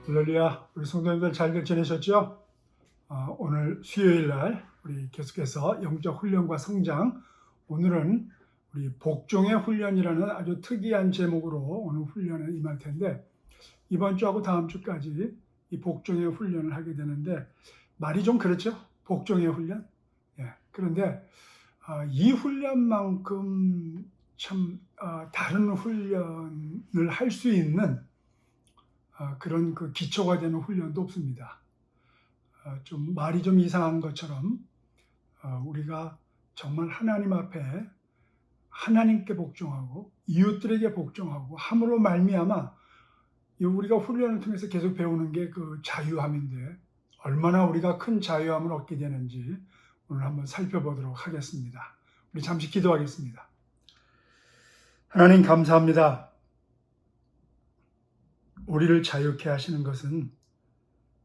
할렐루야, 우리 성도님들 잘들 지내셨죠? 오늘 수요일 날 우리 계속해서 영적 훈련과 성장, 오늘은 우리 복종의 훈련이라는 아주 특이한 제목으로 오늘 훈련에 임할 텐데, 이번 주하고 다음 주까지 이 복종의 훈련을 하게 되는데, 말이 좀 그렇죠? 복종의 훈련? 예. 그런데 이 훈련만큼 참 다른 훈련을 할 수 있는 그런 그 기초가 되는 훈련도 없습니다. 좀 말이 좀 이상한 것처럼 우리가 정말 하나님 앞에 하나님께 복종하고 이웃들에게 복종하고 함으로 말미암아 우리가 훈련을 통해서 계속 배우는 게 그 자유함인데, 얼마나 우리가 큰 자유함을 얻게 되는지 오늘 한번 살펴보도록 하겠습니다. 우리 잠시 기도하겠습니다. 하나님 감사합니다. 우리를 자유케 하시는 것은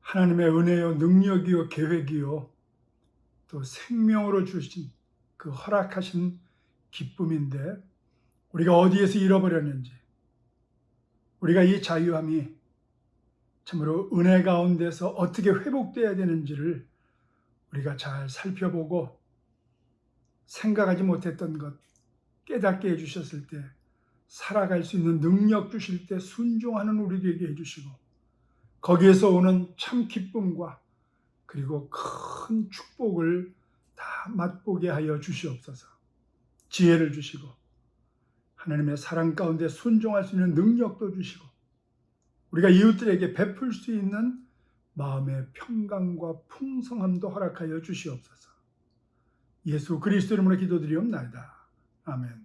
하나님의 은혜요, 능력이요, 계획이요, 또 생명으로 주신 그 허락하신 기쁨인데, 우리가 어디에서 잃어버렸는지, 우리가 이 자유함이 참으로 은혜 가운데서 어떻게 회복되어야 되는지를 우리가 잘 살펴보고, 생각하지 못했던 것 깨닫게 해주셨을 때 살아갈 수 있는 능력 주실 때 순종하는 우리 되게 해주시고, 거기에서 오는 참 기쁨과 그리고 큰 축복을 다 맛보게 하여 주시옵소서. 지혜를 주시고 하나님의 사랑 가운데 순종할 수 있는 능력도 주시고, 우리가 이웃들에게 베풀 수 있는 마음의 평강과 풍성함도 허락하여 주시옵소서. 예수 그리스도 이름으로 기도드리옵나이다. 아멘.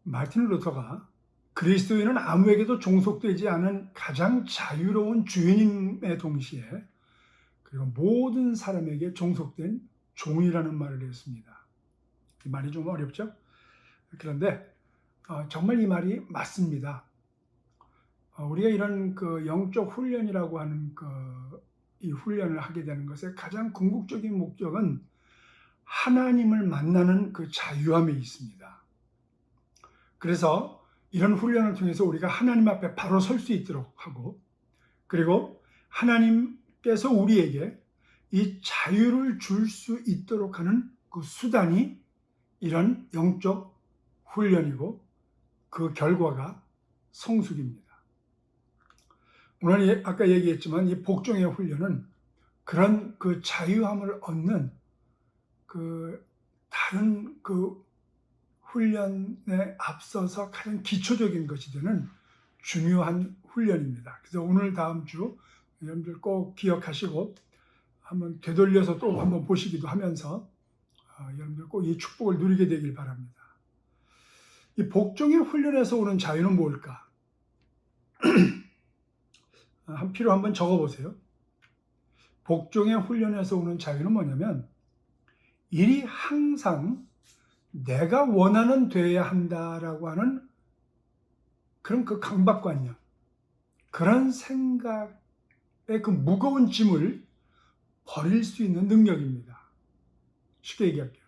마틴 루터가 그리스도인은 아무에게도 종속되지 않은 가장 자유로운 주인임에 동시에 그리고 모든 사람에게 종속된 종이라는 말을 했습니다. 이 말이 좀 어렵죠? 그런데 정말 이 말이 맞습니다. 우리가 이런 그 영적 훈련이라고 하는 이 훈련을 하게 되는 것의 가장 궁극적인 목적은 하나님을 만나는 그 자유함에 있습니다. 그래서 이런 훈련을 통해서 우리가 하나님 앞에 바로 설 수 있도록 하고, 그리고 하나님께서 우리에게 이 자유를 줄 수 있도록 하는 그 수단이 이런 영적 훈련이고, 그 결과가 성숙입니다. 오늘 아까 얘기했지만 이 복종의 훈련은 그런 그 자유함을 얻는 그 다른 그 훈련에 앞서서 가장 기초적인 것이 되는 중요한 훈련입니다. 그래서 오늘 다음 주 여러분들 꼭 기억하시고 한번 되돌려서 또 한번 보시기도 하면서 여러분들 꼭 이 축복을 누리게 되길 바랍니다. 이 복종의 훈련에서 오는 자유는 뭘까? 한 피로 한번 적어보세요. 복종의 훈련에서 오는 자유는 뭐냐면, 일이 항상 내가 원하는 되어야 한다라고 하는 그런 그 강박관념, 그런 생각의 그 무거운 짐을 버릴 수 있는 능력입니다. 쉽게 얘기할게요.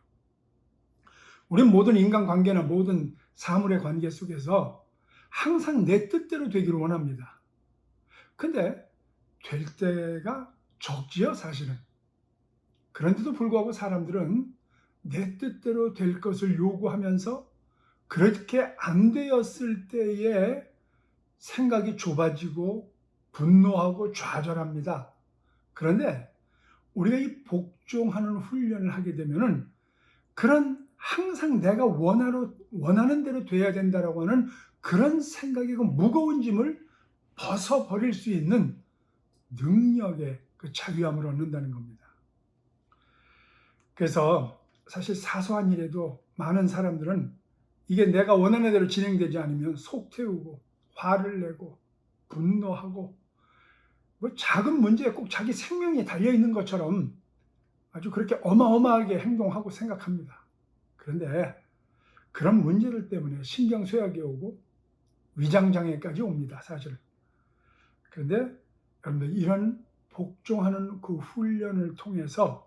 우리는 모든 인간관계나 모든 사물의 관계 속에서 항상 내 뜻대로 되기를 원합니다. 근데 될 때가 적지요, 사실은. 그런데도 불구하고 사람들은 내 뜻대로 될 것을 요구하면서 그렇게 안 되었을 때에 생각이 좁아지고 분노하고 좌절합니다. 그런데 우리가 이 복종하는 훈련을 하게 되면은 그런 항상 내가 원하는 대로 돼야 된다라고 하는 그런 생각의 그 무거운 짐을 벗어버릴 수 있는 능력의 그 자유함을 얻는다는 겁니다. 그래서 사실 사소한 일에도 많은 사람들은 이게 내가 원하는 대로 진행되지 않으면 속 태우고 화를 내고 분노하고, 뭐 작은 문제에 꼭 자기 생명이 달려있는 것처럼 아주 그렇게 어마어마하게 행동하고 생각합니다. 그런데 그런 문제들 때문에 신경쇠약이 오고 위장장애까지 옵니다, 사실. 그런데 여러분들 이런 복종하는 그 훈련을 통해서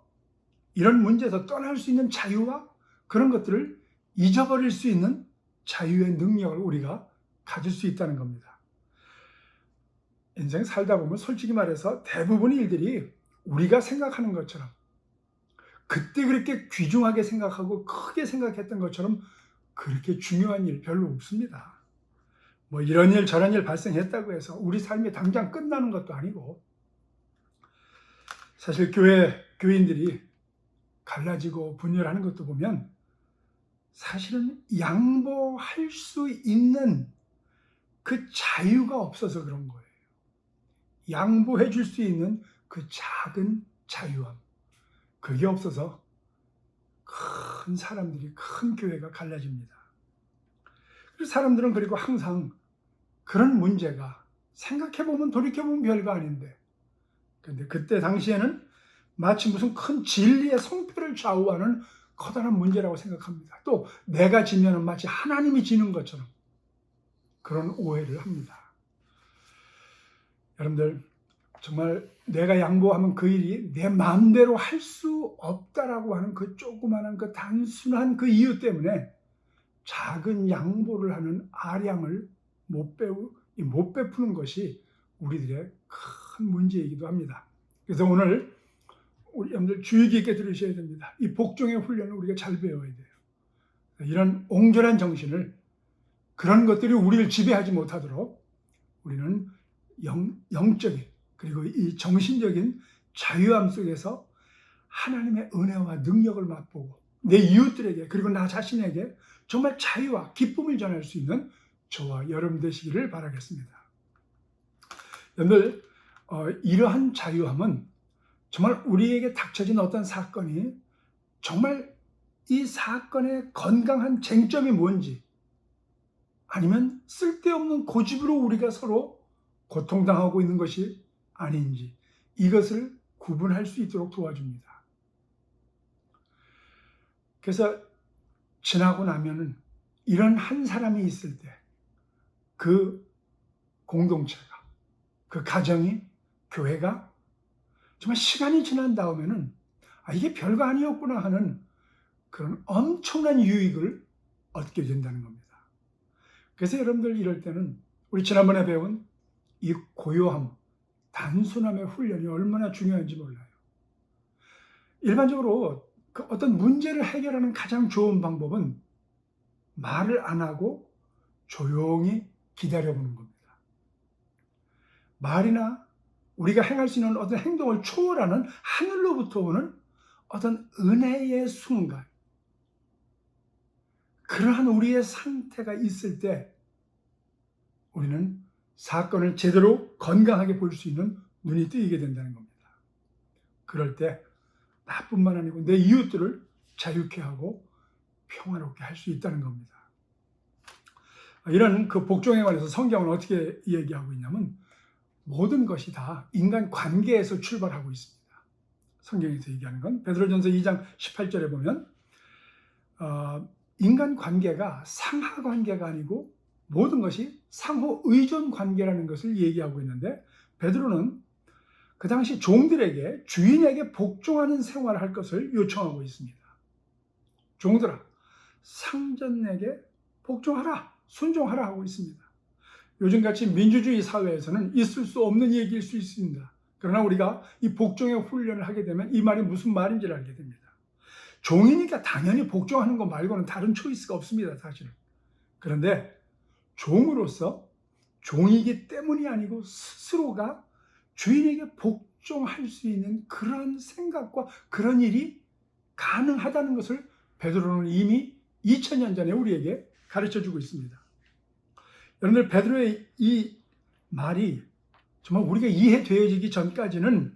이런 문제에서 떠날 수 있는 자유와 그런 것들을 잊어버릴 수 있는 자유의 능력을 우리가 가질 수 있다는 겁니다. 인생 살다 보면 솔직히 말해서 대부분의 일들이 우리가 생각하는 것처럼 그때 그렇게 귀중하게 생각하고 크게 생각했던 것처럼 그렇게 중요한 일 별로 없습니다. 뭐 이런 일 저런 일 발생했다고 해서 우리 삶이 당장 끝나는 것도 아니고, 사실 교인들이 갈라지고 분열하는 것도 보면 사실은 양보할 수 있는 그 자유가 없어서 그런 거예요. 양보해 줄 수 있는 그 작은 자유함, 그게 없어서 큰 사람들이, 큰 교회가 갈라집니다. 그래서 사람들은 그리고 항상 그런 문제가 생각해보면 돌이켜보면 별거 아닌데, 근데 그때 당시에는 마치 무슨 큰 진리의 성패를 좌우하는 커다란 문제라고 생각합니다. 또 내가 지면은 마치 하나님이 지는 것처럼 그런 오해를 합니다. 여러분들, 정말 내가 양보하면 그 일이 내 마음대로 할 수 없다라고 하는 그 조그마한 그 단순한 그 이유 때문에 작은 양보를 하는 아량을 못 베푸는 것이 우리들의 큰 문제이기도 합니다. 그래서 오늘 우리 여러분들 주의 깊게 들으셔야 됩니다. 이 복종의 훈련을 우리가 잘 배워야 돼요. 이런 옹졸한 정신을, 그런 것들이 우리를 지배하지 못하도록 우리는 영적인 그리고 이 정신적인 자유함 속에서 하나님의 은혜와 능력을 맛보고 내 이웃들에게 그리고 나 자신에게 정말 자유와 기쁨을 전할 수 있는 저와 여러분 되시기를 바라겠습니다. 여러분들, 이러한 자유함은 정말 우리에게 닥쳐진 어떤 사건이 정말 이 사건의 건강한 쟁점이 뭔지, 아니면 쓸데없는 고집으로 우리가 서로 고통당하고 있는 것이 아닌지, 이것을 구분할 수 있도록 도와줍니다. 그래서 지나고 나면은 이런 한 사람이 있을 때 그 공동체가, 그 가정이, 교회가 정말 시간이 지난 다음에는 이게 별거 아니었구나 하는 그런 엄청난 유익을 얻게 된다는 겁니다. 그래서 여러분들, 이럴 때는 우리 지난번에 배운 이 고요함, 단순함의 훈련이 얼마나 중요한지 몰라요. 일반적으로 그 어떤 문제를 해결하는 가장 좋은 방법은 말을 안 하고 조용히 기다려보는 겁니다. 말이나 우리가 행할 수 있는 어떤 행동을 초월하는 하늘로부터 오는 어떤 은혜의 순간, 그러한 우리의 상태가 있을 때 우리는 사건을 제대로 건강하게 볼 수 있는 눈이 뜨이게 된다는 겁니다. 그럴 때 나뿐만 아니고 내 이웃들을 자유케 하고 평화롭게 할 수 있다는 겁니다. 이런 그 복종에 관해서 성경은 어떻게 얘기하고 있냐면, 모든 것이 다 인간 관계에서 출발하고 있습니다. 성경에서 얘기하는 건 베드로전서 2장 18절에 보면 인간 관계가 상하 관계가 아니고 모든 것이 상호 의존 관계라는 것을 얘기하고 있는데, 베드로는 그 당시 종들에게 주인에게 복종하는 생활을 할 것을 요청하고 있습니다. 종들아, 상전에게 복종하라, 순종하라 하고 있습니다. 요즘같이 민주주의 사회에서는 있을 수 없는 얘기일 수 있습니다. 그러나 우리가 이 복종의 훈련을 하게 되면 이 말이 무슨 말인지를 알게 됩니다. 종이니까 당연히 복종하는 것 말고는 다른 초이스가 없습니다, 사실은. 그런데 종으로서 종이기 때문이 아니고 스스로가 주인에게 복종할 수 있는 그런 생각과 그런 일이 가능하다는 것을 베드로는 이미 2000년 전에 우리에게 가르쳐주고 있습니다. 여러분들, 베드로의 이 말이 정말 우리가 이해되어지기 전까지는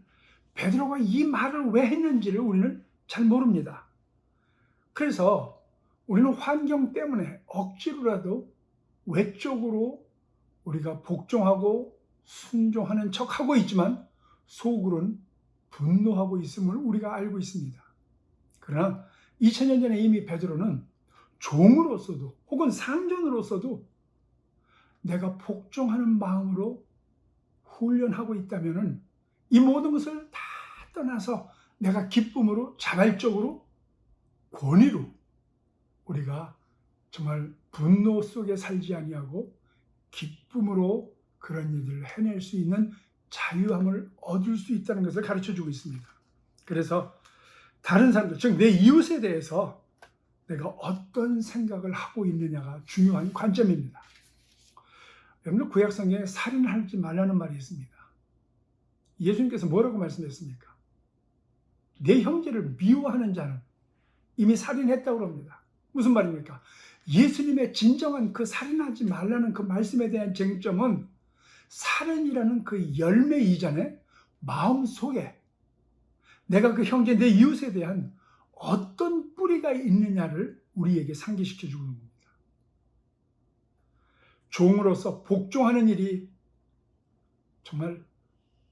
베드로가 이 말을 왜 했는지를 우리는 잘 모릅니다. 그래서 우리는 환경 때문에 억지로라도 외적으로 우리가 복종하고 순종하는 척하고 있지만 속으로는 분노하고 있음을 우리가 알고 있습니다. 그러나 2000년 전에 이미 베드로는 종으로서도 혹은 상전으로서도 내가 복종하는 마음으로 훈련하고 있다면 이 모든 것을 다 떠나서 내가 기쁨으로, 자발적으로, 권위로 우리가 정말 분노 속에 살지 아니하고 기쁨으로 그런 일들을 해낼 수 있는 자유함을 얻을 수 있다는 것을 가르쳐주고 있습니다. 그래서 다른 사람들, 즉 내 이웃에 대해서 내가 어떤 생각을 하고 있느냐가 중요한 관점입니다. 여러분, 구약성경에 살인하지 말라는 말이 있습니다. 예수님께서 뭐라고 말씀했습니까? 내 형제를 미워하는 자는 이미 살인했다고 합니다. 무슨 말입니까? 예수님의 진정한 그 살인하지 말라는 그 말씀에 대한 쟁점은 살인이라는 그 열매 이전에 마음속에 내가 그 형제, 내 이웃에 대한 어떤 뿌리가 있느냐를 우리에게 상기시켜 주는 겁니다. 종으로서 복종하는 일이 정말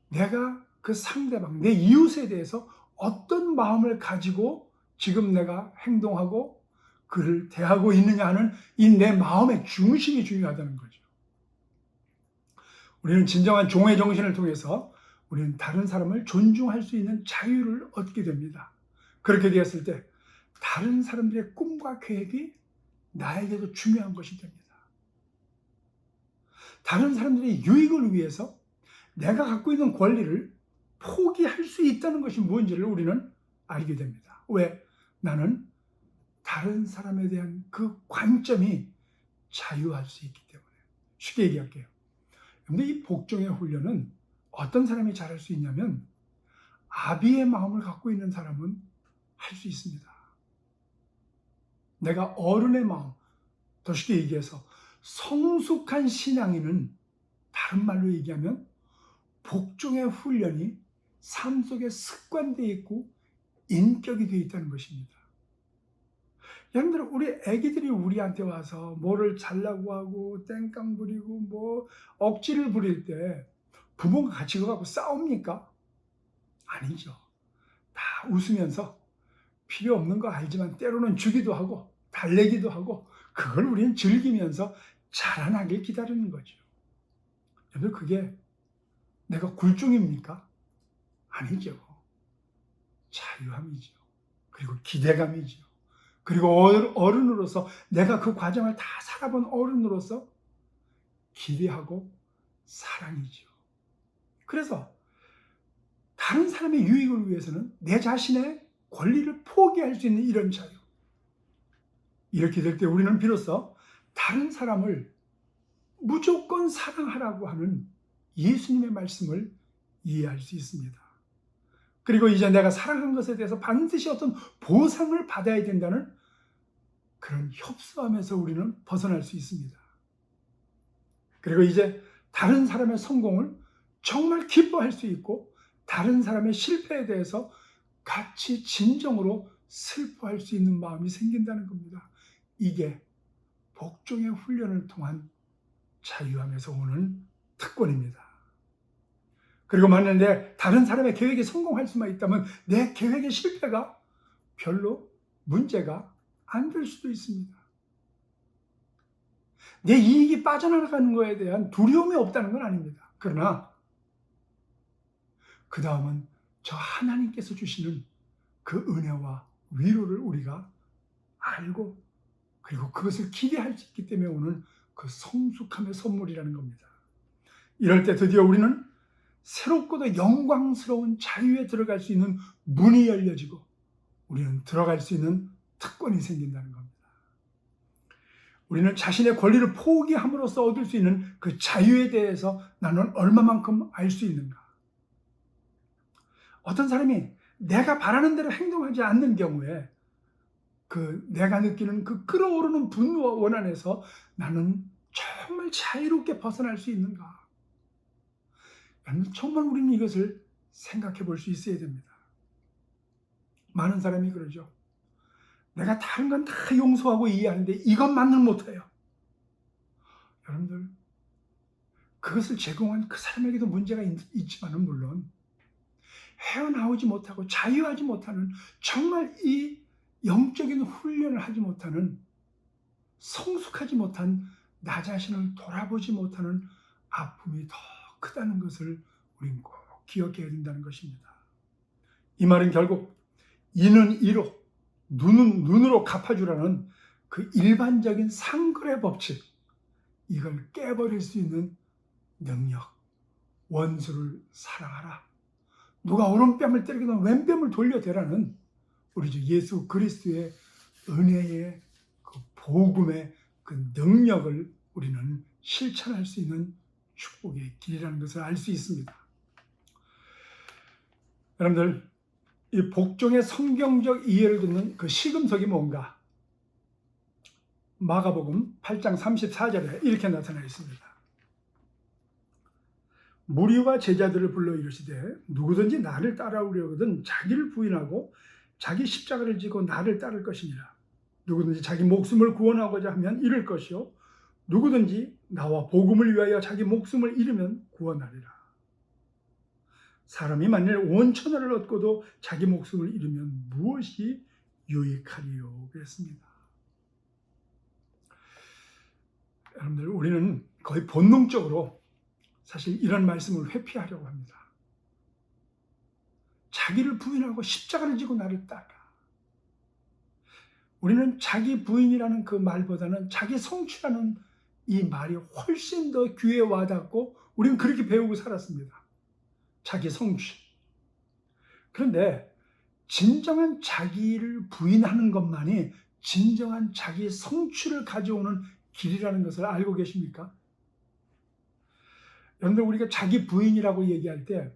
내가 그 상대방, 내 이웃에 대해서 어떤 마음을 가지고 지금 내가 행동하고 그를 대하고 있느냐 하는 이 내 마음의 중심이 중요하다는 거죠. 우리는 진정한 종의 정신을 통해서 우리는 다른 사람을 존중할 수 있는 자유를 얻게 됩니다. 그렇게 되었을 때 다른 사람들의 꿈과 계획이 나에게도 중요한 것이 됩니다. 다른 사람들의 유익을 위해서 내가 갖고 있는 권리를 포기할 수 있다는 것이 무엇인지를 우리는 알게 됩니다. 왜? 나는 다른 사람에 대한 그 관점이 자유할 수 있기 때문에. 쉽게 얘기할게요. 그런데 이 복종의 훈련은 어떤 사람이 잘할 수 있냐면 아비의 마음을 갖고 있는 사람은 할 수 있습니다. 내가 어른의 마음, 더 쉽게 얘기해서 성숙한 신앙인은 다른 말로 얘기하면 복종의 훈련이 삶 속에 습관되어 있고 인격이 되어 있다는 것입니다. 여러분들, 우리 애기들이 우리한테 와서 뭐를 잘라고 하고 땡깡 부리고 뭐 억지를 부릴 때 부모가 같이 가고 싸웁니까? 아니죠. 다 웃으면서 필요 없는 거 알지만 때로는 주기도 하고 달래기도 하고 그걸 우리는 즐기면서 자라나길 기다리는 거죠. 여러분, 그게 내가 굴종입니까? 아니죠. 자유함이죠. 그리고 기대감이죠. 그리고 어른으로서 내가 그 과정을 다 살아본 어른으로서 기대하고 사랑이죠. 그래서 다른 사람의 유익을 위해서는 내 자신의 권리를 포기할 수 있는 이런 자유. 이렇게 될 때 우리는 비로소 다른 사람을 무조건 사랑하라고 하는 예수님의 말씀을 이해할 수 있습니다. 그리고 이제 내가 사랑한 것에 대해서 반드시 어떤 보상을 받아야 된다는 그런 협소함에서 우리는 벗어날 수 있습니다. 그리고 이제 다른 사람의 성공을 정말 기뻐할 수 있고 다른 사람의 실패에 대해서 같이 진정으로 슬퍼할 수 있는 마음이 생긴다는 겁니다. 이게 복종의 훈련을 통한 자유함에서 오는 특권입니다. 그리고 만약 내 다른 사람의 계획에 성공할 수만 있다면 내 계획의 실패가 별로 문제가 안 될 수도 있습니다. 내 이익이 빠져나가는 것에 대한 두려움이 없다는 건 아닙니다. 그러나 그 다음은 저 하나님께서 주시는 그 은혜와 위로를 우리가 알고 그리고 그것을 기대할 수 있기 때문에 오는 그 성숙함의 선물이라는 겁니다. 이럴 때 드디어 우리는 새롭고도 영광스러운 자유에 들어갈 수 있는 문이 열려지고 우리는 들어갈 수 있는 특권이 생긴다는 겁니다. 우리는 자신의 권리를 포기함으로써 얻을 수 있는 그 자유에 대해서 나는 얼마만큼 알 수 있는가? 어떤 사람이 내가 바라는 대로 행동하지 않는 경우에 그 내가 느끼는 그 끓어오르는 분노와 원한에서 나는 정말 자유롭게 벗어날 수 있는가? 정말 우리는 이것을 생각해 볼 수 있어야 됩니다. 많은 사람이 그러죠. 내가 다른 건 다 용서하고 이해하는데 이것만은 못해요. 여러분들, 그것을 제공한 그 사람에게도 문제가 있지만은 물론 헤어나오지 못하고 자유하지 못하는 정말 이 영적인 훈련을 하지 못하는 성숙하지 못한 나 자신을 돌아보지 못하는 아픔이 더 크다는 것을 우리는 꼭 기억해야 된다는 것입니다. 이 말은 결국 이는 이로 눈은 눈으로 갚아주라는 그 일반적인 상거래 법칙, 이걸 깨버릴 수 있는 능력, 원수를 사랑하라. 누가 오른뺨을 때리거나 왼뺨을 돌려대라는 우리 주 예수 그리스도의 은혜의 그 복음의 그 능력을 우리는 실천할 수 있는 축복의 길이라는 것을 알 수 있습니다. 여러분들, 이 복종의 성경적 이해를 듣는 그 시금석이 뭔가? 마가복음 8장 34절에 이렇게 나타나 있습니다. 무리와 제자들을 불러 이르시되 누구든지 나를 따라오려거든 자기를 부인하고 자기 십자가를 지고 나를 따를 것이니라. 누구든지 자기 목숨을 구원하고자 하면 잃을 것이요 누구든지 나와 복음을 위하여 자기 목숨을 잃으면 구원하리라. 사람이 만일 온 천하를 얻고도 자기 목숨을 잃으면 무엇이 유익하리요? 그랬습니다. 여러분들, 우리는 거의 본능적으로 사실 이런 말씀을 회피하려고 합니다. 자기를 부인하고 십자가를 지고 나를 따라. 우리는 자기 부인이라는 그 말보다는 자기 성취라는 이 말이 훨씬 더 귀에 와닿고 우리는 그렇게 배우고 살았습니다. 자기 성취. 그런데 진정한 자기를 부인하는 것만이 진정한 자기 성취를 가져오는 길이라는 것을 알고 계십니까? 여러분들, 우리가 자기 부인이라고 얘기할 때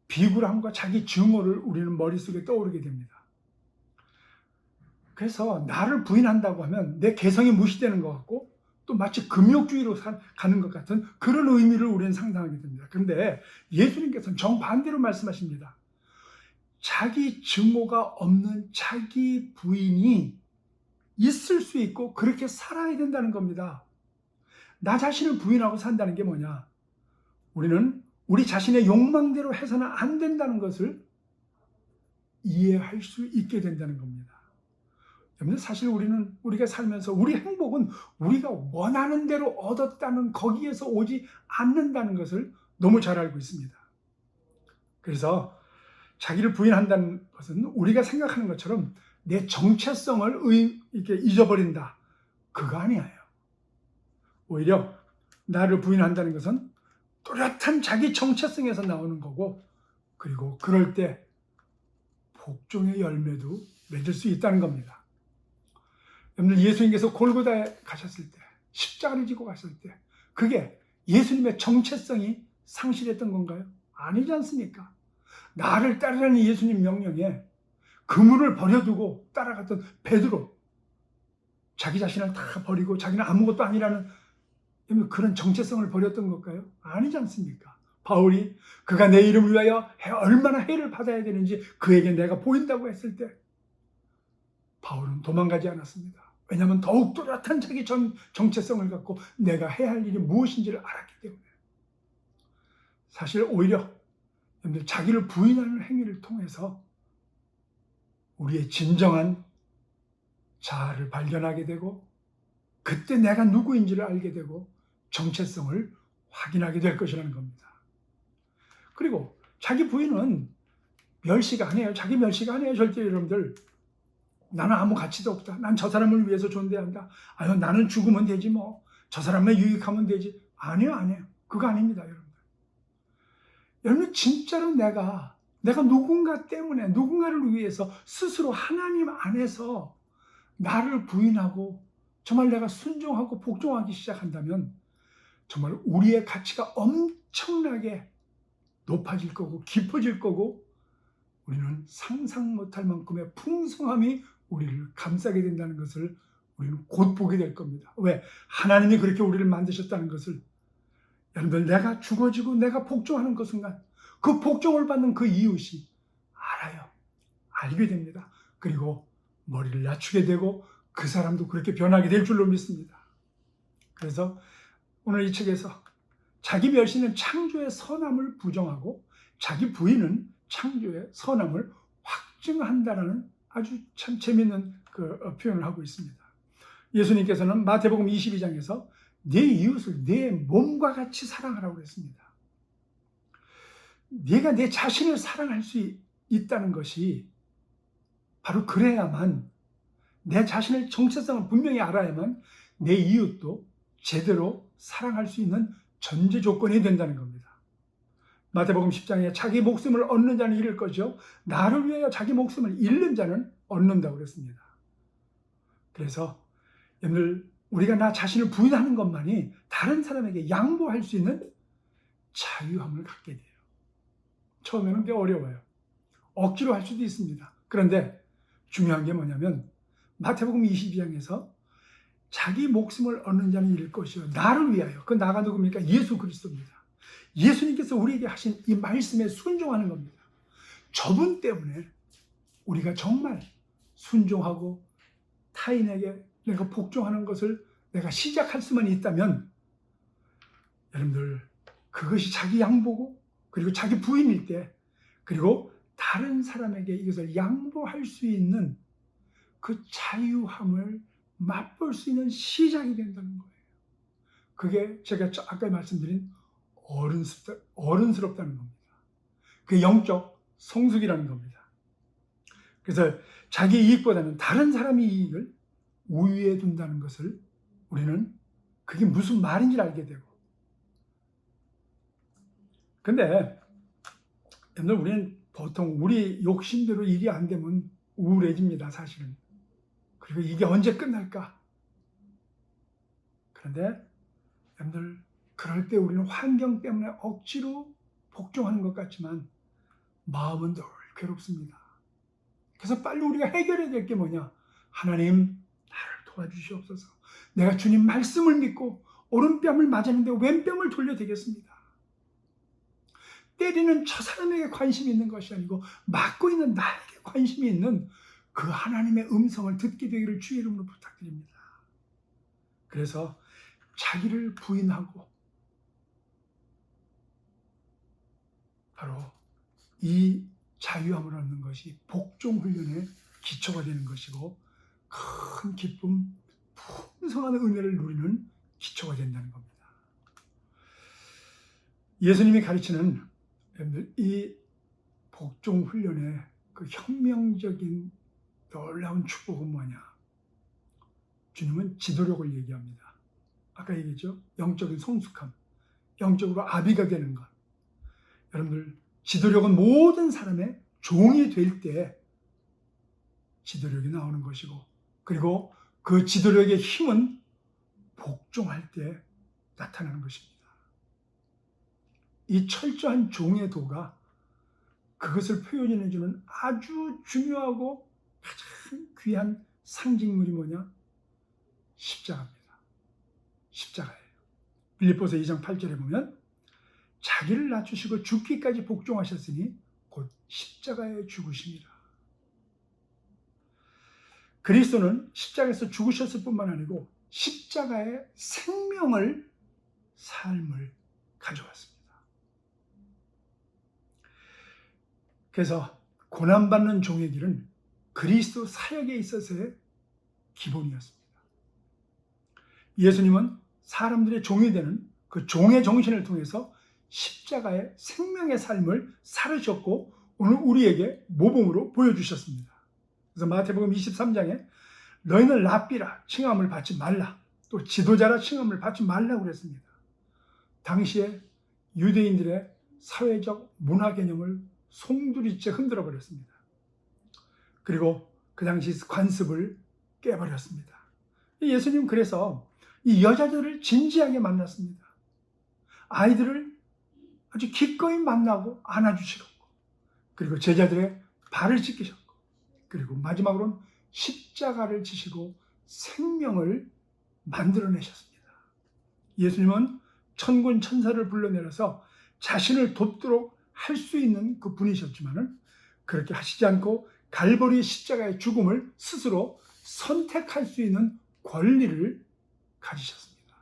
비굴함과 자기 증오를 우리는 머릿속에 떠오르게 됩니다. 그래서 나를 부인한다고 하면 내 개성이 무시되는 것 같고 또 마치 금욕주의로 가는 것 같은 그런 의미를 우리는 상상하게 됩니다. 그런데 예수님께서는 정반대로 말씀하십니다. 자기 증오가 없는 자기 부인이 있을 수 있고 그렇게 살아야 된다는 겁니다. 나 자신을 부인하고 산다는 게 뭐냐? 우리는 우리 자신의 욕망대로 해서는 안 된다는 것을 이해할 수 있게 된다는 겁니다. 사실 우리가 살면서 우리 행복은 우리가 원하는 대로 얻었다는 거기에서 오지 않는다는 것을 너무 잘 알고 있습니다. 그래서 자기를 부인한다는 것은 우리가 생각하는 것처럼 내 정체성을 이렇게 잊어버린다. 그거 아니에요. 오히려 나를 부인한다는 것은 뚜렷한 자기 정체성에서 나오는 거고, 그리고 그럴 때 복종의 열매도 맺을 수 있다는 겁니다. 여러분들, 예수님께서 골고다에 가셨을 때, 십자가를 지고 갔을 때 그게 예수님의 정체성이 상실했던 건가요? 아니지 않습니까? 나를 따르라는 예수님 명령에 그물을 버려두고 따라갔던 베드로, 자기 자신을 다 버리고 자기는 아무것도 아니라는 그런 정체성을 버렸던 걸까요? 아니지 않습니까? 바울이 그가 내 이름을 위하여 얼마나 해를 받아야 되는지 그에게 내가 보인다고 했을 때 바울은 도망가지 않았습니다. 왜냐하면 더욱 뚜렷한 자기 정체성을 갖고 내가 해야 할 일이 무엇인지를 알았기 때문에. 사실 오히려 여러분들, 자기를 부인하는 행위를 통해서 우리의 진정한 자아를 발견하게 되고 그때 내가 누구인지를 알게 되고 정체성을 확인하게 될 것이라는 겁니다. 그리고 자기 부인은 멸시가 아니에요. 자기 멸시가 아니에요. 절대. 여러분들, 나는 아무 가치도 없다. 난 저 사람을 위해서 존재한다. 아유, 나는 죽으면 되지 뭐. 저 사람만 유익하면 되지. 아니에요. 그거 아닙니다, 여러분들. 여러분, 진짜로 내가 누군가 때문에, 누군가를 위해서 스스로 하나님 안에서 나를 부인하고 정말 내가 순종하고 복종하기 시작한다면 정말 우리의 가치가 엄청나게 높아질 거고 깊어질 거고 우리는 상상 못할 만큼의 풍성함이 우리를 감싸게 된다는 것을 우리는 곧 보게 될 겁니다. 왜? 하나님이 그렇게 우리를 만드셨다는 것을. 여러분들, 내가 죽어지고 내가 복종하는 그 순간 그 복종을 받는 그 이웃이 알아요. 알게 됩니다. 그리고 머리를 낮추게 되고 그 사람도 그렇게 변하게 될 줄로 믿습니다. 그래서 오늘 이 책에서 자기 멸시는 창조의 선함을 부정하고 자기 부인은 창조의 선함을 확증한다라는 아주 참 재미있는 그 표현을 하고 있습니다. 예수님께서는 마태복음 22장에서 내 이웃을 내 몸과 같이 사랑하라고 했습니다. 네가 내 자신을 사랑할 수 있다는 것이 바로 그래야만 내 자신의 정체성을 분명히 알아야만 내 이웃도 제대로 사랑할 수 있는 전제 조건이 된다는 겁니다. 마태복음 10장에 자기 목숨을 얻는 자는 잃을 것이요 나를 위하여 자기 목숨을 잃는 자는 얻는다고 그랬습니다. 그래서 여러분들, 우리가 나 자신을 부인하는 것만이 다른 사람에게 양보할 수 있는 자유함을 갖게 돼요. 처음에는 꽤 어려워요. 억지로 할 수도 있습니다. 그런데 중요한 게 뭐냐면 마태복음 22장에서 자기 목숨을 얻는 자는 잃을 것이요 나를 위하여, 그 나가 누굽니까? 예수 그리스도입니다. 예수님께서 우리에게 하신 이 말씀에 순종하는 겁니다. 저분 때문에 우리가 정말 순종하고 타인에게 내가 복종하는 것을 내가 시작할 수만 있다면, 여러분들, 그것이 자기 양보고 그리고 자기 부인일 때, 그리고 다른 사람에게 이것을 양보할 수 있는 그 자유함을 맛볼 수 있는 시작이 된다는 거예요. 그게 제가 아까 말씀드린 어른스럽다는 겁니다. 그게 영적 성숙이라는 겁니다. 그래서 자기 이익보다는 다른 사람의 이익을 우위에 둔다는 것을 우리는, 그게 무슨 말인지 알게 되고. 근데 여러분, 우리는 보통 우리 욕심대로 일이 안 되면 우울해집니다, 사실은. 그리고 이게 언제 끝날까? 그런데 여러분들, 그럴 때 우리는 환경 때문에 억지로 복종하는 것 같지만 마음은 늘 괴롭습니다. 그래서 빨리 우리가 해결해야 될 게 뭐냐? 하나님, 나를 도와주시옵소서. 내가 주님 말씀을 믿고 오른뺨을 맞았는데 왼뺨을 돌려대겠습니다. 때리는 저 사람에게 관심이 있는 것이 아니고 맞고 있는 나에게 관심이 있는 그 하나님의 음성을 듣게 되기를 주의 이름으로 부탁드립니다. 그래서 자기를 부인하고 바로 이 자유함을 얻는 것이 복종 훈련의 기초가 되는 것이고, 큰 기쁨, 풍성한 은혜를 누리는 기초가 된다는 겁니다. 예수님이 가르치는 이 복종 훈련의 그 혁명적인 놀라운 축복은 뭐냐? 주님은 지도력을 얘기합니다. 아까 얘기했죠? 영적인 성숙함, 영적으로 아비가 되는 것. 여러분들, 지도력은 모든 사람의 종이 될 때 지도력이 나오는 것이고, 그리고 그 지도력의 힘은 복종할 때 나타나는 것입니다. 이 철저한 종의 도가 그것을 표현해주는 아주 중요하고 가장 귀한 상징물이 뭐냐? 십자가입니다. 십자가예요. 빌립보서 2장 8절에 보면 자기를 낮추시고 죽기까지 복종하셨으니 곧 십자가에 죽으심이라. 그리스도는 십자가에서 죽으셨을 뿐만 아니고 십자가의 삶을 가져왔습니다. 그래서 고난받는 종의 길은 그리스도 사역에 있어서의 기본이었습니다. 예수님은 사람들의 종이 되는 그 종의 정신을 통해서 십자가의 생명의 삶을 살으셨고 오늘 우리에게 모범으로 보여주셨습니다. 그래서 마태복음 23장에 너희는 랍비라 칭함을 받지 말라, 또 지도자라 칭함을 받지 말라고 그랬습니다. 당시에 유대인들의 사회적 문화 개념을 송두리째 흔들어 버렸습니다. 그리고 그 당시 관습을 깨버렸습니다. 예수님 그래서 이 여자들을 진지하게 만났습니다. 아이들을 아주 기꺼이 만나고 안아주시고, 그리고 제자들의 발을 씻기셨고, 그리고 마지막으로는 십자가를 지시고 생명을 만들어내셨습니다. 예수님은 천군 천사를 불러내려서 자신을 돕도록 할 수 있는 그 분이셨지만은 그렇게 하시지 않고 갈보리 십자가의 죽음을 스스로 선택할 수 있는 권리를 가지셨습니다.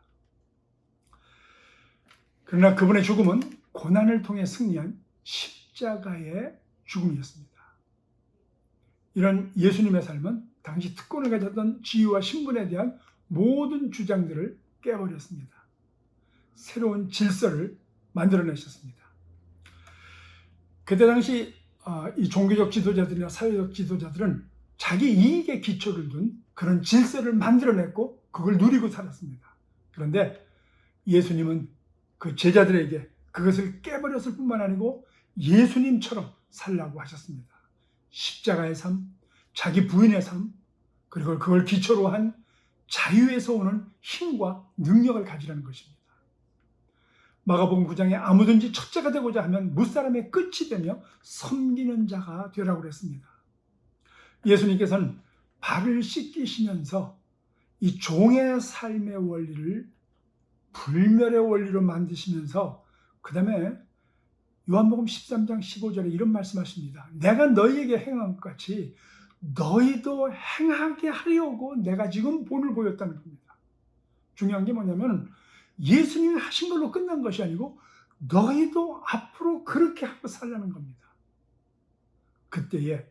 그러나 그분의 죽음은 고난을 통해 승리한 십자가의 죽음이었습니다. 이런 예수님의 삶은 당시 특권을 가졌던 지위와 신분에 대한 모든 주장들을 깨버렸습니다. 새로운 질서를 만들어내셨습니다. 그때 당시 이 종교적 지도자들이나 사회적 지도자들은 자기 이익에 기초를 둔 그런 질서를 만들어냈고 그걸 누리고 살았습니다. 그런데 예수님은 그 제자들에게 그것을 깨버렸을 뿐만 아니고 예수님처럼 살라고 하셨습니다. 십자가의 삶, 자기 부인의 삶, 그리고 그걸 기초로 한 자유에서 오는 힘과 능력을 가지라는 것입니다. 마가복음 9장에 아무든지 첫째가 되고자 하면 무사람의 끝이 되며 섬기는 자가 되라고 그랬습니다. 예수님께서는 발을 씻기시면서 이 종의 삶의 원리를 불멸의 원리로 만드시면서 그 다음에 요한복음 13장 15절에 이런 말씀하십니다. 내가 너희에게 행한 것 같이 너희도 행하게 하려고 내가 지금 본을 보였다는 겁니다. 중요한 게 뭐냐면 예수님이 하신 걸로 끝난 것이 아니고 너희도 앞으로 그렇게 하고 살라는 겁니다. 그때에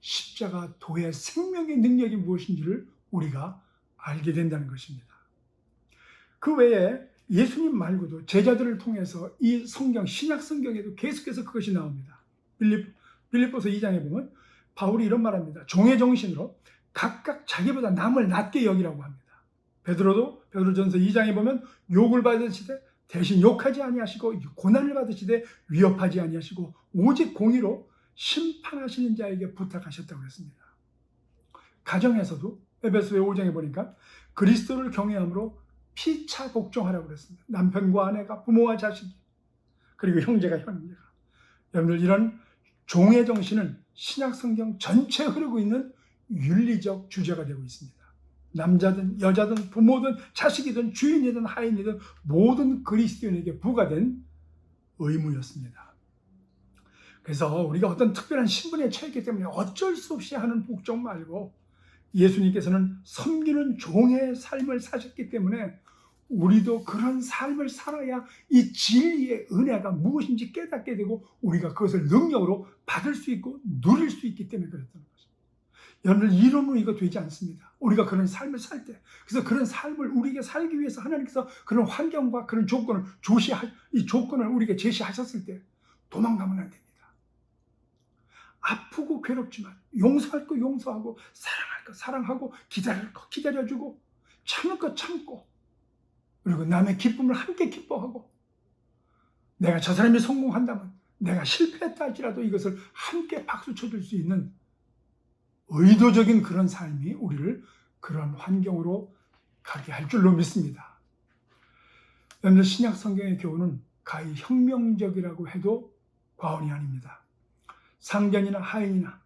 십자가 도의 생명의 능력이 무엇인지를 우리가 알게 된다는 것입니다. 그 외에 예수님 말고도 제자들을 통해서 이 성경, 신약 성경에도 계속해서 그것이 나옵니다. 빌립보서 2장에 보면 바울이 이런 말합니다. 종의 정신으로 각각 자기보다 남을 낮게 여기라고 합니다. 베드로전서 2장에 보면 욕을 받으시되 대신 욕하지 아니하시고 고난을 받으시되 위협하지 아니하시고 오직 공의로 심판하시는 자에게 부탁하셨다고 했습니다. 가정에서도 에베소의 5장에 보니까 그리스도를 경외함으로 피차 복종하라고 그랬습니다. 남편과 아내가, 부모와 자식이, 그리고 형제가. 여러분들 이런 종의 정신은 신약 성경 전체에 흐르고 있는 윤리적 주제가 되고 있습니다. 남자든 여자든 부모든 자식이든 주인이든 하인이든 모든 그리스도인에게 부과된 의무였습니다. 그래서 우리가 어떤 특별한 신분에 처했기 때문에 어쩔 수 없이 하는 복종 말고 예수님께서는 섬기는 종의 삶을 사셨기 때문에 우리도 그런 삶을 살아야 이 진리의 은혜가 무엇인지 깨닫게 되고 우리가 그것을 능력으로 받을 수 있고 누릴 수 있기 때문에 그랬던 것입니다. 여러분들 이론으로 이거 되지 않습니다. 우리가 그런 삶을 살 때, 그래서 그런 삶을 우리에게 살기 위해서 하나님께서 그런 환경과 그런 조건을 이 조건을 우리에게 제시하셨을 때 도망가면 안 됩니다. 아프고 괴롭지만 용서할 거 용서하고 사랑할 거 사랑하고 기다릴 거 기다려주고 참을 거 참고 그리고 남의 기쁨을 함께 기뻐하고 내가 저 사람이 성공한다면 내가 실패했다 할지라도 이것을 함께 박수 쳐줄 수 있는 의도적인 그런 삶이 우리를 그런 환경으로 가게 할 줄로 믿습니다. 여러분 신약 성경의 교훈은 가히 혁명적이라고 해도 과언이 아닙니다. 상견이나 하인이나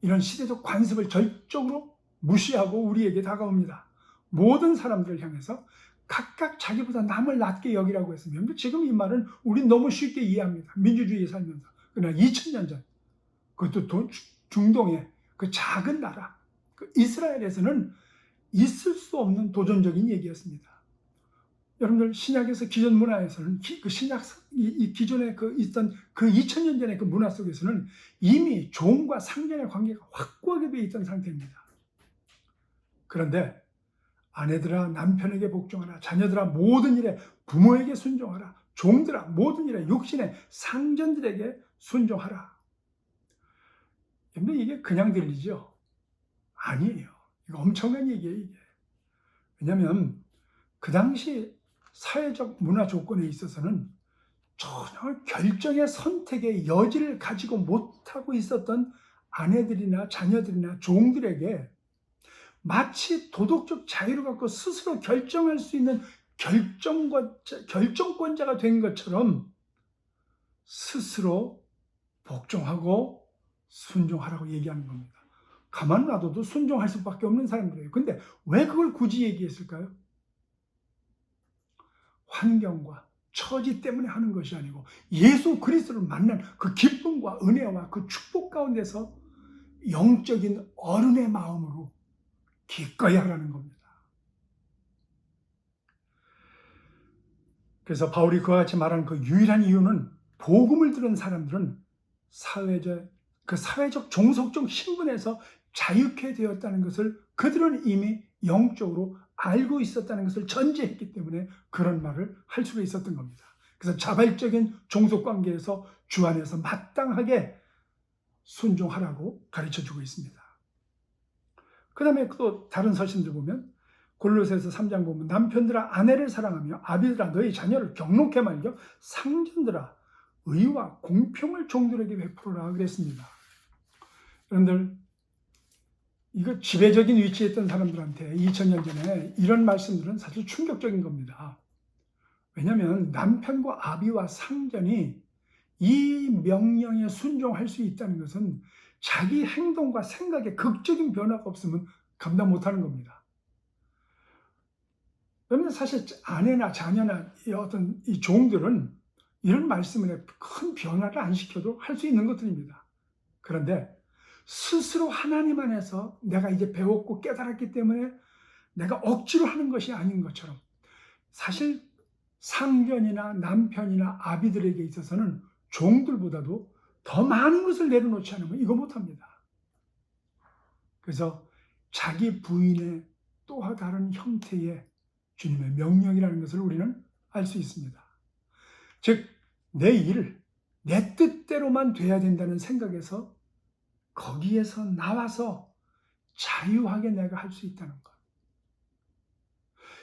이런 시대적 관습을 절적으로 무시하고 우리에게 다가옵니다. 모든 사람들을 향해서 각각 자기보다 남을 낮게 여기라고 했으면 지금 이 말은 우린 너무 쉽게 이해합니다. 민주주의에 살면서. 그러나 2000년 전 그것도 중동의 그 작은 나라 그 이스라엘에서는 있을 수 없는 도전적인 얘기였습니다. 여러분들 신약에서 기존 문화에서는 그 신약 이 기존에 있던 그 2000년 전의 그 문화 속에서는 이미 종과 상견의 관계가 확고하게 되어 있던 상태입니다. 그런데 아내들아 남편에게 복종하라, 자녀들아 모든 일에 부모에게 순종하라, 종들아 모든 일에 육신의 상전들에게 순종하라. 근데 이게 그냥 들리죠? 아니에요. 이거 엄청난 얘기예요, 이게. 왜냐하면 그 당시 사회적 문화 조건에 있어서는 전혀 결정의 선택의 여지를 가지고 못하고 있었던 아내들이나 자녀들이나 종들에게 마치 도덕적 자유를 갖고 스스로 결정할 수 있는 결정권자가 된 것처럼 스스로 복종하고 순종하라고 얘기하는 겁니다. 가만 놔둬도 순종할 수밖에 없는 사람들이에요. 근데 왜 그걸 굳이 얘기했을까요? 환경과 처지 때문에 하는 것이 아니고 예수 그리스도를 만난 그 기쁨과 은혜와 그 축복 가운데서 영적인 어른의 마음으로 기꺼이 하라는 겁니다. 그래서 바울이 그와 같이 말하는 그 유일한 이유는 복음을 들은 사람들은 사회적 종속적 신분에서 자유케 되었다는 것을 그들은 이미 영적으로 알고 있었다는 것을 전제했기 때문에 그런 말을 할 수가 있었던 겁니다. 그래서 자발적인 종속관계에서 주 안에서 마땅하게 순종하라고 가르쳐주고 있습니다. 그 다음에 또 다른 서신들 보면 골로새서 3장 보면 남편들아 아내를 사랑하며 아비들아 너희 자녀를 경록해 말겨 상전들아 의와 공평을 종들에게 베풀어라 그랬습니다. 여러분들 이거 지배적인 위치에 있던 사람들한테 2000년 전에 이런 말씀들은 사실 충격적인 겁니다. 왜냐하면 남편과 아비와 상전이 이 명령에 순종할 수 있다는 것은 자기 행동과 생각에 극적인 변화가 없으면 감당 못하는 겁니다. 그러면 사실 아내나 자녀나 어떤 이 종들은 이런 말씀에 큰 변화를 안 시켜도 할 수 있는 것들입니다. 그런데 스스로 하나님 안에서 내가 이제 배웠고 깨달았기 때문에 내가 억지로 하는 것이 아닌 것처럼 사실 상전이나 남편이나 아비들에게 있어서는 종들보다도 더 많은 것을 내려놓지 않으면 이거 못합니다. 그래서 자기 부인의 또 다른 형태의 주님의 명령이라는 것을 우리는 알 수 있습니다. 즉, 내 일, 내 뜻대로만 돼야 된다는 생각에서 거기에서 나와서 자유하게 내가 할 수 있다는 것.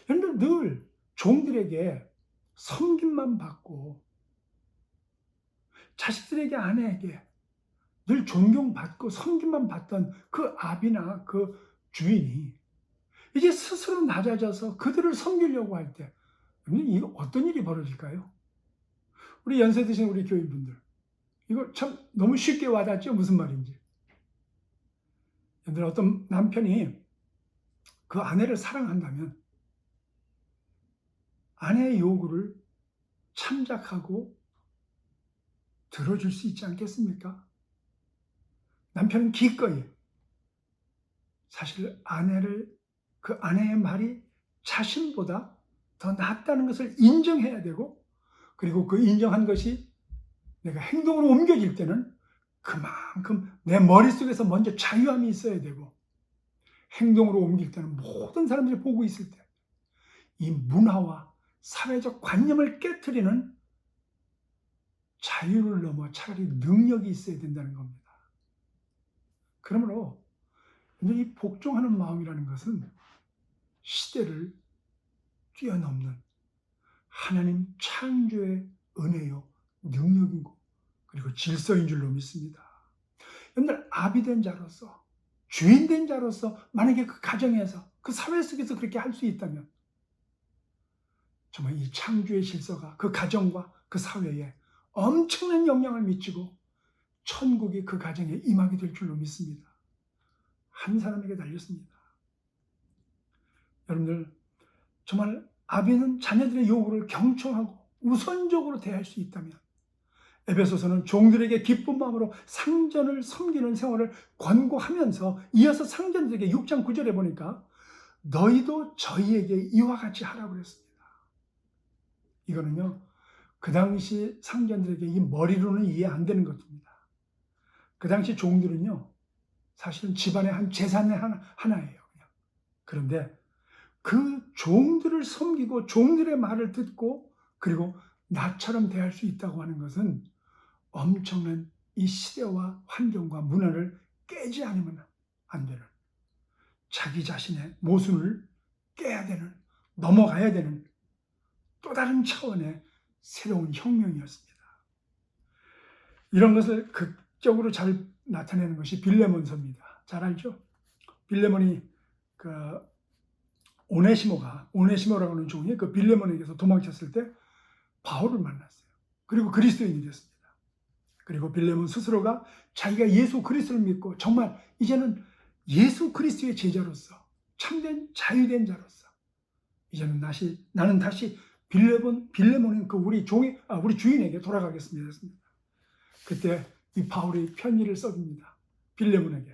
여러분 늘 종들에게 섬김만 받고 자식들에게 아내에게 늘 존경받고 섬김만 받던 그 아비나 그 주인이 이제 스스로 낮아져서 그들을 섬기려고 할 때 이거 어떤 일이 벌어질까요? 우리 연세 드신 우리 교인분들 이거 참 너무 쉽게 와닿죠? 무슨 말인지. 어떤 남편이 그 아내를 사랑한다면 아내의 요구를 참작하고 들어줄 수 있지 않겠습니까? 남편은 기꺼이 사실 그 아내의 말이 자신보다 더 낫다는 것을 인정해야 되고, 그리고 그 인정한 것이 내가 행동으로 옮겨질 때는 그만큼 내 머릿속에서 먼저 자유함이 있어야 되고, 행동으로 옮길 때는 모든 사람들이 보고 있을 때 이 문화와 사회적 관념을 깨트리는 자유를 넘어 차라리 능력이 있어야 된다는 겁니다. 그러므로 이 복종하는 마음이라는 것은 시대를 뛰어넘는 하나님 창조의 은혜요, 능력이고 그리고 질서인 줄로 믿습니다. 여러분들 아비된 자로서, 주인된 자로서 만약에 그 가정에서, 그 사회 속에서 그렇게 할 수 있다면 정말 이 창조의 질서가 그 가정과 그 사회에 엄청난 영향을 미치고 천국이 그 가정에 임하게 될 줄로 믿습니다. 한 사람에게 달렸습니다. 여러분들 정말 아비는 자녀들의 요구를 경청하고 우선적으로 대할 수 있다면 에베소서는 종들에게 기쁜 마음으로 상전을 섬기는 생활을 권고하면서 이어서 상전들에게 6장 9절에 보니까 너희도 저희에게 이와 같이 하라고 그랬습니다. 이거는요, 그 당시 상전들에게 이 머리로는 이해 안 되는 것입니다. 그 당시 종들은요, 사실은 집안의 한 재산의 하나예요. 그냥. 그런데 그 종들을 섬기고 종들의 말을 듣고 그리고 나처럼 대할 수 있다고 하는 것은 엄청난 이 시대와 환경과 문화를 깨지 않으면 안 되는, 자기 자신의 모순을 깨야 되는, 넘어가야 되는 또 다른 차원의 새로운 혁명이었습니다. 이런 것을 극적으로 잘 나타내는 것이 빌레몬서입니다. 잘 알죠? 빌레몬이 오네시모라고 하는 종이 그 빌레몬에게서 도망쳤을 때 바울을 만났어요. 그리고 그리스도인이 됐습니다. 그리고 빌레몬 스스로가 자기가 예수 그리스도를 믿고 정말 이제는 예수 그리스도의 제자로서 참된 자유된 자로서 이제는 나는 다시 빌레몬인 그 우리 주인에게 돌아가겠습니다. 그때 이 바울이 편지를 써줍니다. 빌레몬에게.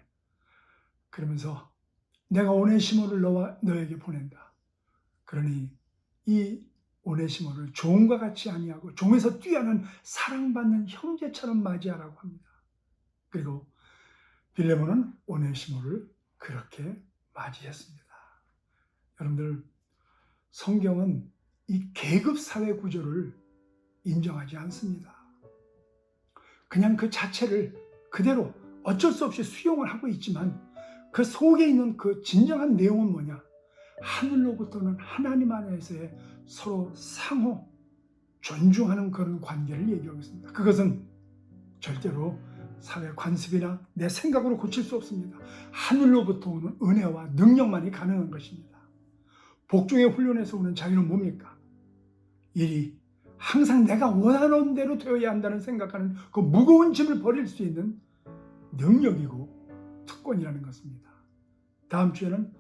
그러면서 내가 오네시모를 너에게 보낸다. 그러니 이 오네시모를 종과 같이 아니하고 종에서 뛰어난 사랑받는 형제처럼 맞이하라고 합니다. 그리고 빌레몬은 오네시모를 그렇게 맞이했습니다. 여러분들, 성경은 이 계급 사회 구조를 인정하지 않습니다. 그냥 그 자체를 그대로 어쩔 수 없이 수용을 하고 있지만 그 속에 있는 그 진정한 내용은 뭐냐? 하늘로부터는 하나님 안에서의 서로 상호 존중하는 그런 관계를 얘기하고 있습니다. 그것은 절대로 사회 관습이나 내 생각으로 고칠 수 없습니다. 하늘로부터 오는 은혜와 능력만이 가능한 것입니다. 복종의 훈련에서 오는 자유는 뭡니까? 일이 항상 내가 원하는 대로 되어야 한다는 생각하는 그 무거운 짐을 버릴 수 있는 능력이고 특권이라는 것입니다. 다음 주에는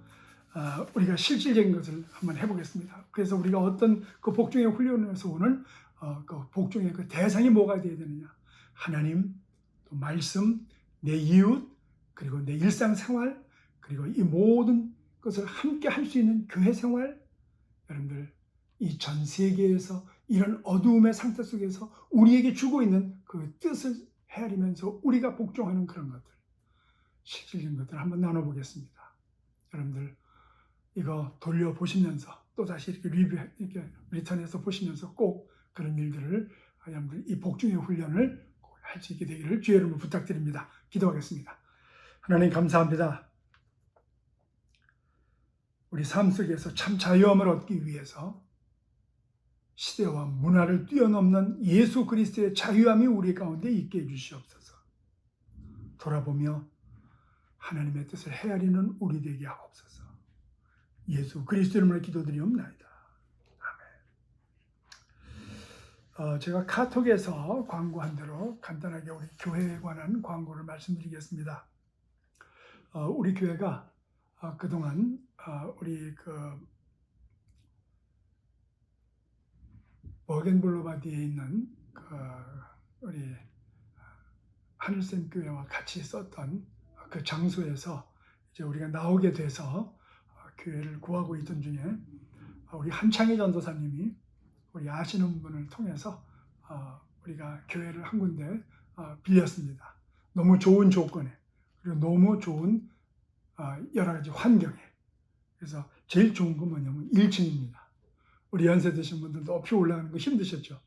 우리가 실질적인 것을 한번 해보겠습니다. 그래서 우리가 어떤 그 복종의 훈련에서 오는 그 복종의 그 대상이 뭐가 되어야 되느냐? 하나님, 또 말씀, 내 이웃, 그리고 내 일상생활, 그리고 이 모든 것을 함께 할 수 있는 교회 생활. 여러분들, 이 전 세계에서 이런 어두움의 상태 속에서 우리에게 주고 있는 그 뜻을 헤아리면서 우리가 복종하는 그런 것들, 실질적인 것들을 한번 나눠보겠습니다. 여러분들, 이거 돌려보시면서 또다시 이렇게 리턴해서 보시면서 꼭 그런 일들을 여러분들 이 복종의 훈련을 할 수 있게 되기를 주의 이름으로 부탁드립니다. 기도하겠습니다. 하나님 감사합니다. 우리 삶 속에서 참 자유함을 얻기 위해서 시대와 문화를 뛰어넘는 예수 그리스도의 자유함이 우리 가운데 있게 해주시옵소서. 돌아보며 하나님의 뜻을 헤아리는 우리 되게 하옵소서. 예수 그리스도 이름으로 기도드리옵나이다. 아멘. 제가 카톡에서 광고한 대로 간단하게 우리 교회에 관한 광고를 말씀드리겠습니다. 우리 교회가 그동안 우리 버겐블로바디에 있는 우리 하늘샘 교회와 같이 썼던 그 장소에서 이제 우리가 나오게 돼서 교회를 구하고 있던 중에 우리 한창희 전도사님이 우리 아시는 분을 통해서 우리가 교회를 한 군데 빌렸습니다. 너무 좋은 조건에, 그리고 너무 좋은 여러 가지 환경에. 그래서 제일 좋은 건 뭐냐면 1층입니다. 우리 연세 드신 분들도 높이 올라가는 거 힘드셨죠?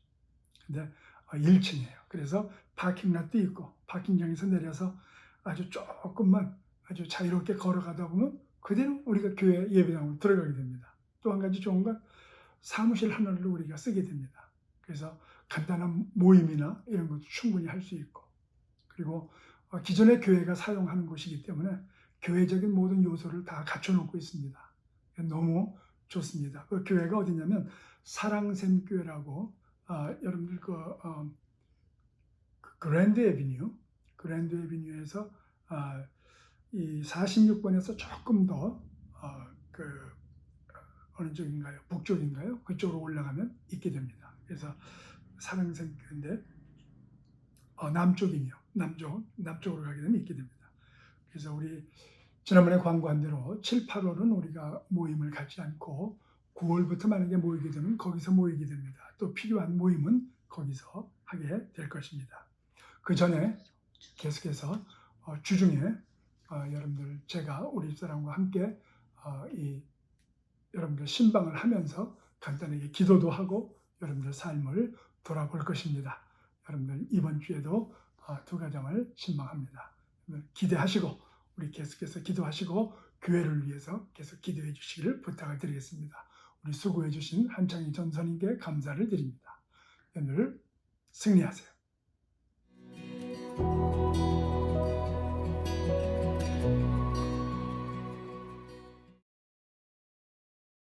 근데 1층이에요. 그래서 파킹랏도 있고 파킹장에서 내려서 아주 조금만 아주 자유롭게 걸어가다 보면 그대로 우리가 교회 예배당으로 들어가게 됩니다. 또 한 가지 좋은 건 사무실 하나를 우리가 쓰게 됩니다. 그래서 간단한 모임이나 이런 것도 충분히 할 수 있고, 그리고 기존의 교회가 사용하는 곳이기 때문에 교회적인 모든 요소를 다 갖춰놓고 있습니다. 너무 좋습니다. 그 교회가 어디냐면 사랑샘 교회라고 여러분들 그랜드 에비뉴에서 이 46번에서 조금 더 어느 쪽인가요? 북쪽인가요? 그쪽으로 올라가면 있게 됩니다. 그래서 사랑샘 교회인데 남쪽이네요. 남쪽으로 가게 되면 있게 됩니다. 그래서 우리 지난번에 광고한 대로 7, 8월은 우리가 모임을 갖지 않고 9월부터 만약에 모이게 되면 거기서 모이게 됩니다. 또 필요한 모임은 거기서 하게 될 것입니다. 그 전에 계속해서 주중에 여러분들 제가 우리 집사람과 함께 여러분들 신방을 하면서 간단하게 기도도 하고 여러분들 삶을 돌아볼 것입니다. 여러분들 이번 주에도 두 가정을 신방합니다. 기대하시고 우리 계속해서 기도하시고 교회를 위해서 계속 기도해 주시기를 부탁을 드리겠습니다. 우리 수고해 주신 한창희 전선님께 감사를 드립니다. 오늘 승리하세요.